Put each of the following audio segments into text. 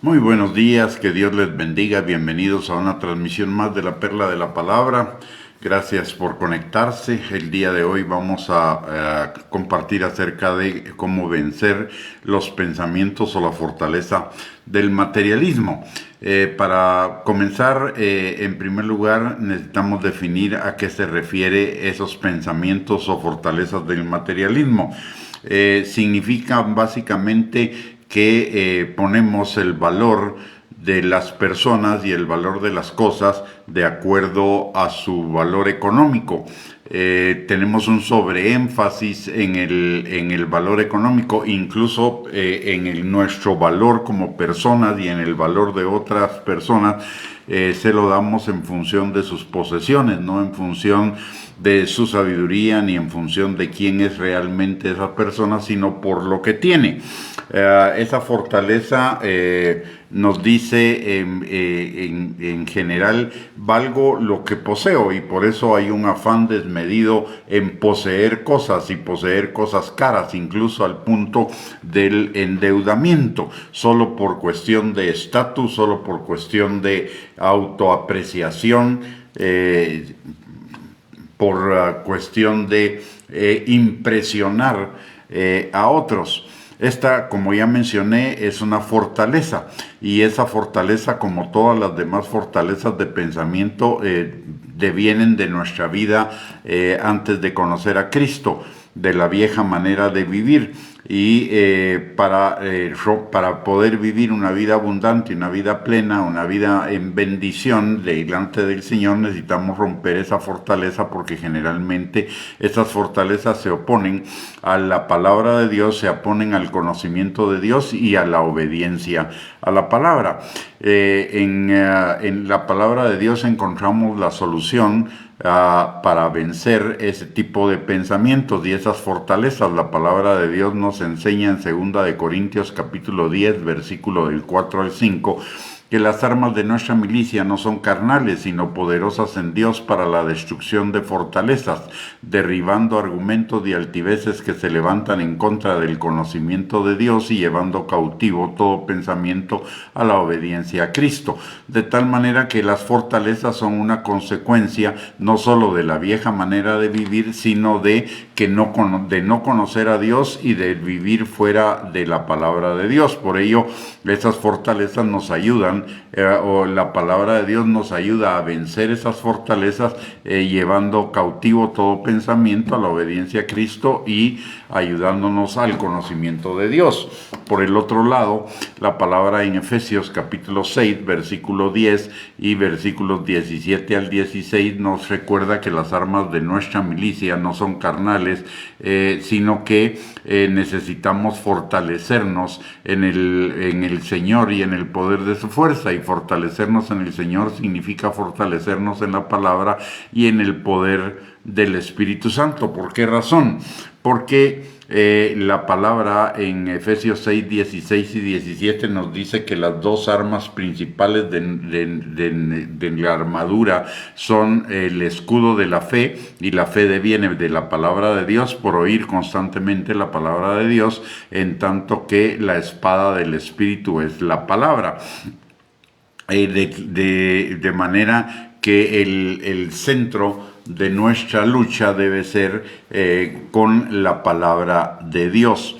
Muy buenos días, que Dios les bendiga. Bienvenidos a una transmisión más de la Perla de la Palabra. Gracias por conectarse. El día de hoy vamos a compartir acerca de cómo vencer los pensamientos o la fortaleza del materialismo. Para comenzar, en primer lugar, necesitamos definir a qué se refiere esos pensamientos o fortalezas del materialismo. Significa básicamente que ponemos el valor de las personas y el valor de las cosas de acuerdo a su valor económico. Tenemos un sobreénfasis en el valor económico, incluso nuestro valor como personas y en el valor de otras personas. Se lo damos en función de sus posesiones, no en función de su sabiduría ni en función de quién es realmente esa persona, sino por lo que tiene. Esa fortaleza nos dice en general, valgo lo que poseo, y por eso hay un afán desmedido en poseer cosas y poseer cosas caras, incluso al punto del endeudamiento, solo por cuestión de estatus, solo por cuestión de autoapreciación, por cuestión de impresionar a otros. Esta, como ya mencioné, es una fortaleza, y esa fortaleza, como todas las demás fortalezas de pensamiento, devienen de nuestra vida antes de conocer a Cristo, de la vieja manera de vivir. Y para poder vivir una vida abundante, una vida plena, una vida en bendición delante del Señor, necesitamos romper esa fortaleza, porque generalmente esas fortalezas se oponen a la palabra de Dios, se oponen al conocimiento de Dios y a la obediencia a la palabra. En la palabra de Dios encontramos la solución para vencer ese tipo de pensamientos y esas fortalezas. La palabra de Dios nos enseña en 2 Corintios capítulo 10, versículo del 4 al 5, que las armas de nuestra milicia no son carnales, sino poderosas en Dios para la destrucción de fortalezas, derribando argumentos y altiveces que se levantan en contra del conocimiento de Dios y llevando cautivo todo pensamiento a la obediencia a Cristo. De tal manera que las fortalezas son una consecuencia no solo de la vieja manera de vivir, sino de no conocer a Dios y de vivir fuera de la palabra de Dios. Por ello, esas fortalezas nos ayudan, o la palabra de Dios nos ayuda a vencer esas fortalezas, llevando cautivo todo pensamiento a la obediencia a Cristo y ayudándonos al conocimiento de Dios. Por el otro lado, la palabra en Efesios capítulo 6, versículo 10 y versículos 17 al 16 nos recuerda que las armas de nuestra milicia no son carnales, sino que necesitamos fortalecernos en el Señor y en el poder de su fuerza. Y fortalecernos en el Señor significa fortalecernos en la palabra y en el poder del Espíritu Santo. ¿Por qué razón? Porque la palabra en Efesios 6, 16 y 17 nos dice que las dos armas principales de la armadura son el escudo de la fe, y la fe deviene de la palabra de Dios por oír constantemente la palabra de Dios, en tanto que la espada del Espíritu es la palabra. De manera que el centro de nuestra lucha debe ser con la palabra de Dios.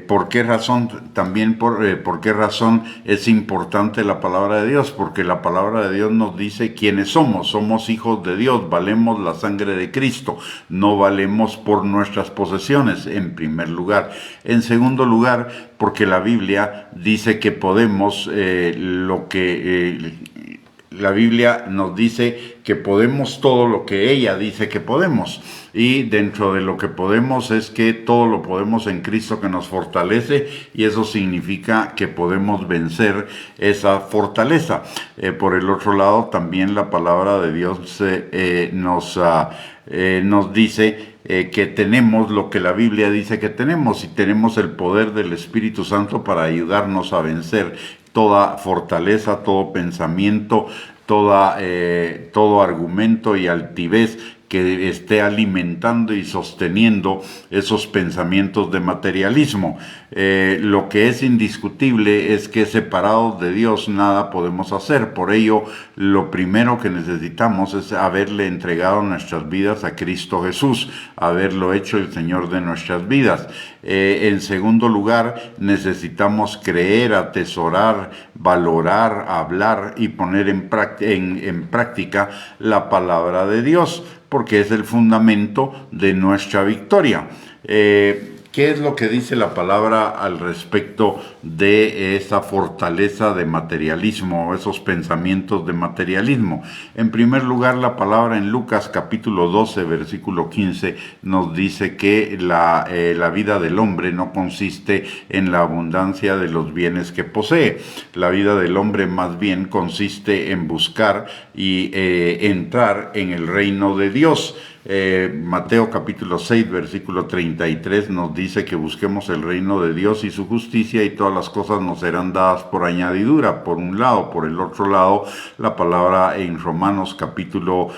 ¿Por qué razón? También por qué razón es importante la palabra de Dios. Porque la palabra de Dios nos dice quiénes somos. Somos hijos de Dios, valemos la sangre de Cristo, no valemos por nuestras posesiones, en primer lugar. En segundo lugar, porque la Biblia dice que podemos la Biblia nos dice que podemos todo lo que ella dice que podemos, y dentro de lo que podemos es que todo lo podemos en Cristo que nos fortalece, y eso significa que podemos vencer esa fortaleza. Por el otro lado, también la palabra de Dios nos dice que tenemos lo que la Biblia dice que tenemos, y tenemos el poder del Espíritu Santo para ayudarnos a vencer toda fortaleza, todo pensamiento, todo argumento y altivez que esté alimentando y sosteniendo esos pensamientos de materialismo. Lo que es indiscutible es que separados de Dios nada podemos hacer. Por ello, lo primero que necesitamos es haberle entregado nuestras vidas a Cristo Jesús, haberlo hecho el Señor de nuestras vidas. En segundo lugar, necesitamos creer, atesorar, valorar, hablar y poner en práctica la palabra de Dios, porque es el fundamento de nuestra victoria. ¿Qué es lo que dice la palabra al respecto de esa fortaleza de materialismo, esos pensamientos de materialismo? En primer lugar, la palabra en Lucas capítulo 12, versículo 15, nos dice que la vida del hombre no consiste en la abundancia de los bienes que posee. La vida del hombre más bien consiste en buscar y entrar en el reino de Dios. Mateo capítulo 6 versículo 33 nos dice que busquemos el reino de Dios y su justicia, y todas las cosas nos serán dadas por añadidura, por un lado. Por el otro lado, la palabra en Romanos capítulo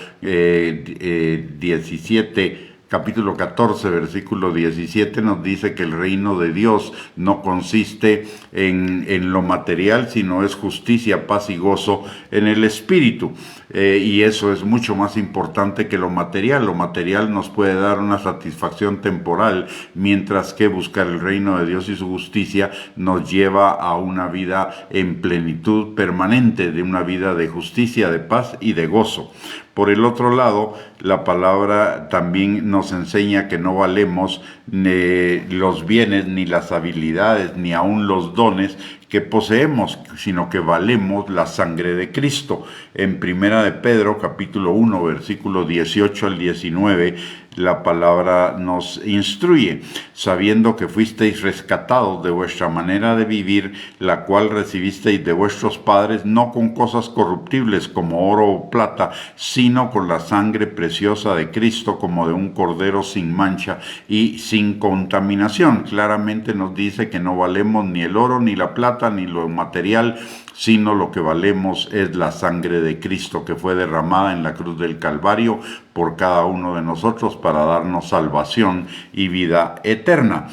14, versículo 17 nos dice que el reino de Dios no consiste en lo material, sino es justicia, paz y gozo en el Espíritu. Y eso es mucho más importante que lo material. Lo material nos puede dar una satisfacción temporal, mientras que buscar el reino de Dios y su justicia nos lleva a una vida en plenitud permanente, de una vida de justicia, de paz y de gozo. Por el otro lado, la palabra también nos enseña que no valemos ni los bienes, ni las habilidades, ni aun los dones que poseemos, sino que valemos la sangre de Cristo. En Primera de Pedro, capítulo 1, versículo 18 al 19, la palabra nos instruye, sabiendo que fuisteis rescatados de vuestra manera de vivir, la cual recibisteis de vuestros padres, no con cosas corruptibles como oro o plata, sino con la sangre preciosa de Cristo, como de un cordero sin mancha y sin contaminación. Claramente nos dice que no valemos ni el oro, ni la plata, ni lo material, sino lo que valemos es la sangre de Cristo, que fue derramada en la cruz del Calvario por cada uno de nosotros para darnos salvación y vida eterna.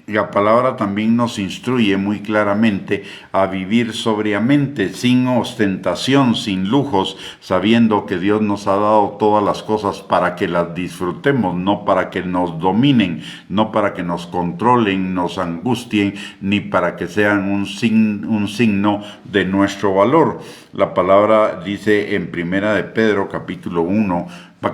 La palabra también nos instruye muy claramente a vivir sobriamente, sin ostentación, sin lujos, sabiendo que Dios nos ha dado todas las cosas para que las disfrutemos, no para que nos dominen, no para que nos controlen, nos angustien, ni para que sean un signo de nuestro valor. La palabra dice en Primera de Pedro, capítulo 1,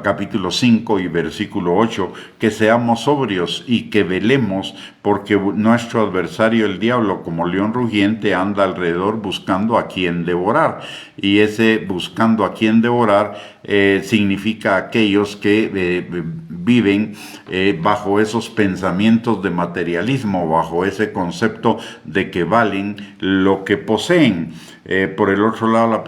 capítulo 5 y versículo 8, que seamos sobrios y que velemos, porque nuestro adversario el diablo, como león rugiente, anda alrededor buscando a quien devorar. Y ese buscando a quien devorar significa aquellos que viven bajo esos pensamientos de materialismo, bajo ese concepto de que valen lo que poseen. Por el otro lado,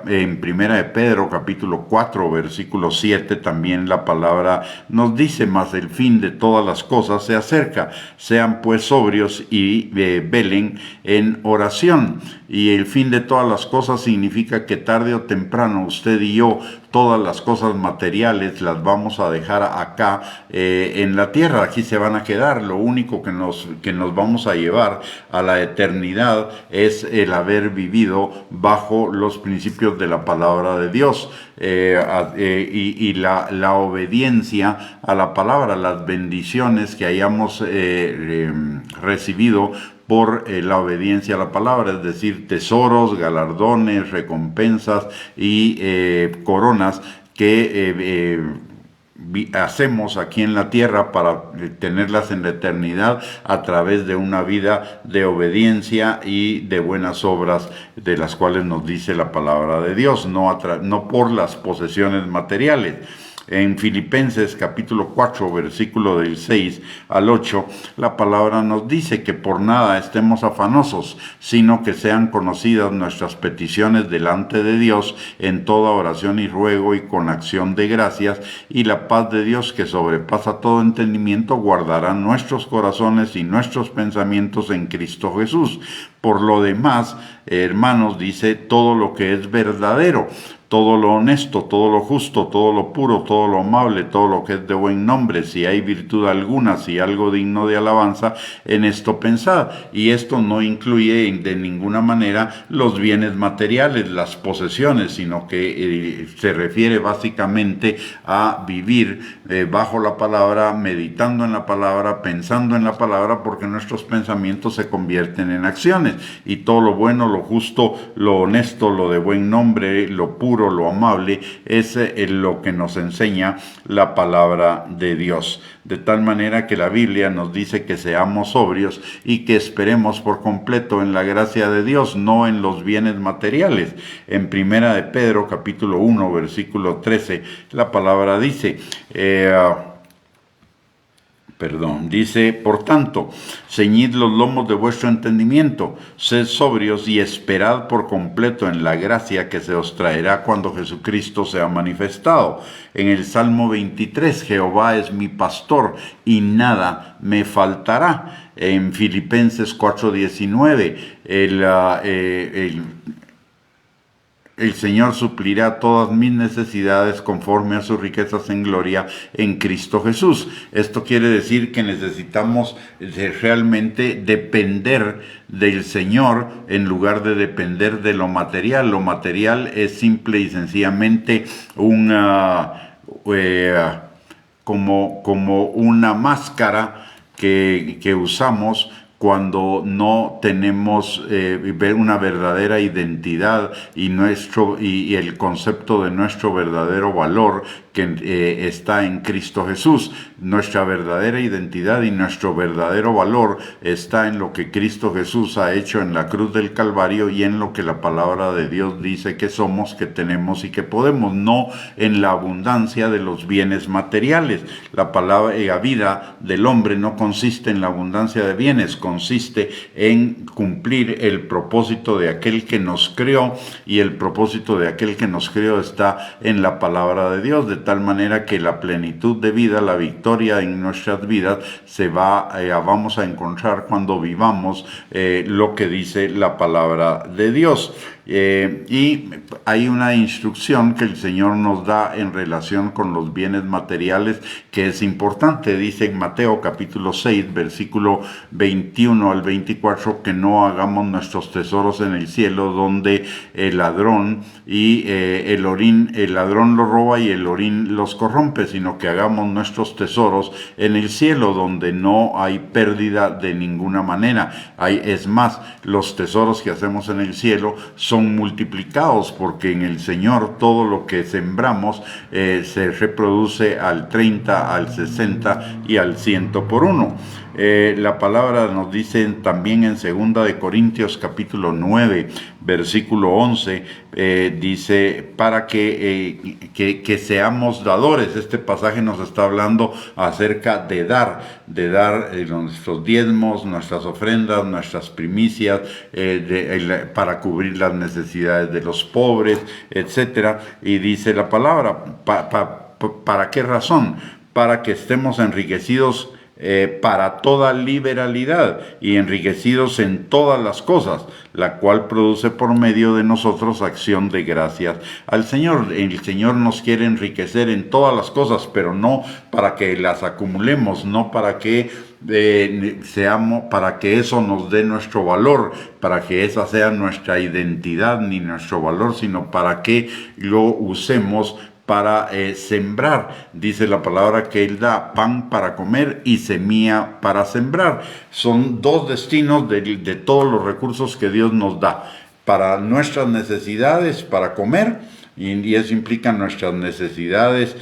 en Primera de Pedro, capítulo 4, versículo 7, también la palabra nos dice: mas el fin de todas las cosas se acerca, sean pues sobrios y velen en oración. Y el fin de todas las cosas significa que tarde o temprano usted y yo, todas las cosas materiales las vamos a dejar acá en la tierra. Aquí se van a quedar. Lo único que nos vamos a llevar a la eternidad es el haber vivido bajo los principios de la palabra de Dios y la obediencia a la palabra, las bendiciones que hayamos recibido por la obediencia a la palabra, es decir, tesoros, galardones, recompensas y coronas que hacemos aquí en la tierra para tenerlas en la eternidad a través de una vida de obediencia y de buenas obras, de las cuales nos dice la palabra de Dios, no por las posesiones materiales. En Filipenses capítulo 4, versículo del 6 al 8, la palabra nos dice que por nada estemos afanosos, sino que sean conocidas nuestras peticiones delante de Dios en toda oración y ruego y con acción de gracias, y la paz de Dios, que sobrepasa todo entendimiento, guardará nuestros corazones y nuestros pensamientos en Cristo Jesús. Por lo demás, hermanos, dice, todo lo que es verdadero, todo lo honesto, todo lo justo, todo lo puro, todo lo amable, todo lo que es de buen nombre, si hay virtud alguna, si algo digno de alabanza, en esto pensad. Y esto no incluye de ninguna manera los bienes materiales, las posesiones, sino que se refiere básicamente a vivir bajo la palabra, meditando en la palabra, pensando en la palabra, porque nuestros pensamientos se convierten en acciones. Y todo lo bueno, lo justo, lo honesto, lo de buen nombre, lo puro, lo amable, es lo que nos enseña la palabra de Dios. De tal manera que la Biblia nos dice que seamos sobrios y que esperemos por completo en la gracia de Dios, no en los bienes materiales. En Primera de Pedro, capítulo 1, versículo 13, la palabra dice... dice, por tanto, ceñid los lomos de vuestro entendimiento, sed sobrios y esperad por completo en la gracia que se os traerá cuando Jesucristo sea manifestado. En el Salmo 23, Jehová es mi pastor y nada me faltará. En Filipenses 4:19, el Señor suplirá todas mis necesidades conforme a sus riquezas en gloria en Cristo Jesús. Esto quiere decir que necesitamos realmente depender del Señor en lugar de depender de lo material. Lo material es simple y sencillamente como una máscara que usamos cuando no tenemos una verdadera identidad y el concepto de nuestro verdadero valor que está en Cristo Jesús. Nuestra verdadera identidad y nuestro verdadero valor está en lo que Cristo Jesús ha hecho en la cruz del Calvario y en lo que la palabra de Dios dice que somos, que tenemos y que podemos, no en la abundancia de los bienes materiales. La vida del hombre no consiste en la abundancia de bienes, consiste en cumplir el propósito de aquel que nos creó, y el propósito de aquel que nos creó está en la palabra de Dios, de tal manera que la plenitud de vida, la victoria en nuestras vidas vamos a encontrar cuando vivamos lo que dice la palabra de Dios. Y hay una instrucción que el Señor nos da en relación con los bienes materiales que es importante. Dice en Mateo capítulo 6, versículo 21 al 24, que no hagamos nuestros tesoros en el cielo, donde el ladrón el ladrón lo roba y el orín los corrompe, sino que hagamos nuestros tesoros en el cielo, donde no hay pérdida de ninguna manera. Es más, los tesoros que hacemos en el cielo son multiplicados, porque en el Señor todo lo que sembramos se reproduce al 30, al 60 y al 100 por uno. La palabra nos dice también en 2 de Corintios capítulo 9, versículo 11, dice, para que seamos dadores. Este pasaje nos está hablando acerca de dar nuestros diezmos, nuestras ofrendas, nuestras primicias, para cubrir las necesidades de los pobres, etcétera. Y dice la palabra, ¿para qué razón? Para que estemos enriquecidos para toda liberalidad y enriquecidos en todas las cosas, la cual produce por medio de nosotros acción de gracias al Señor. El Señor nos quiere enriquecer en todas las cosas, pero no para que las acumulemos, no para que para que eso nos dé nuestro valor, para que esa sea nuestra identidad ni nuestro valor, sino para que lo usemos para sembrar. Dice la palabra que Él da pan para comer y semilla para sembrar. Son dos destinos de todos los recursos que Dios nos da: para nuestras necesidades, para comer, y eso implica nuestras necesidades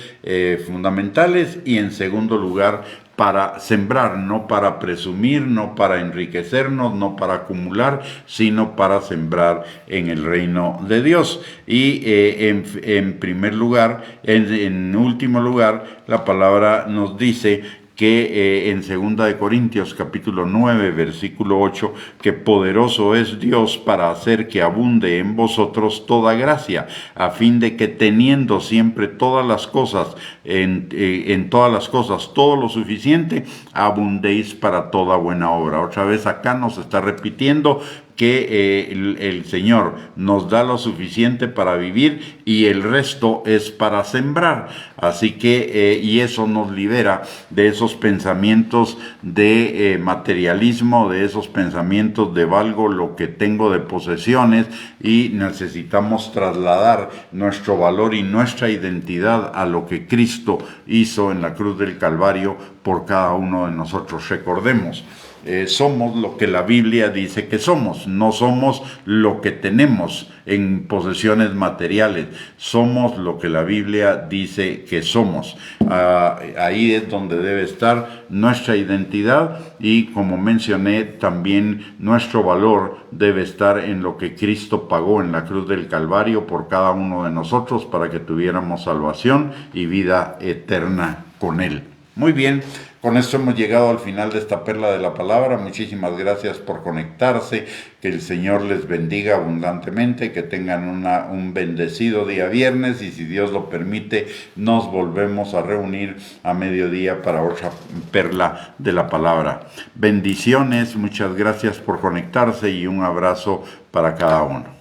fundamentales, y en segundo lugar para sembrar, no para presumir, no para enriquecernos, no para acumular, sino para sembrar en el reino de Dios. Y en primer lugar, en último lugar, la palabra nos dice que en 2 de Corintios capítulo 9, versículo 8, que poderoso es Dios para hacer que abunde en vosotros toda gracia, a fin de que teniendo siempre todas las cosas, en todas las cosas todo lo suficiente, abundéis para toda buena obra. Otra vez acá nos está repitiendo, que el Señor nos da lo suficiente para vivir y el resto es para sembrar. Así que, y eso nos libera de esos pensamientos de materialismo, de esos pensamientos de valgo lo que tengo de posesiones, y necesitamos trasladar nuestro valor y nuestra identidad a lo que Cristo hizo en la cruz del Calvario por cada uno de nosotros. Recordemos, somos lo que la Biblia dice que somos, no somos lo que tenemos en posesiones materiales, somos lo que la Biblia dice que somos. Ahí es donde debe estar nuestra identidad, y como mencioné, también nuestro valor debe estar en lo que Cristo pagó en la cruz del Calvario por cada uno de nosotros para que tuviéramos salvación y vida eterna con Él. Muy bien, con esto hemos llegado al final de esta perla de la palabra. Muchísimas gracias por conectarse. Que el Señor les bendiga abundantemente, que tengan un bendecido día viernes, y si Dios lo permite, nos volvemos a reunir a mediodía para otra perla de la palabra. Bendiciones, muchas gracias por conectarse y un abrazo para cada uno.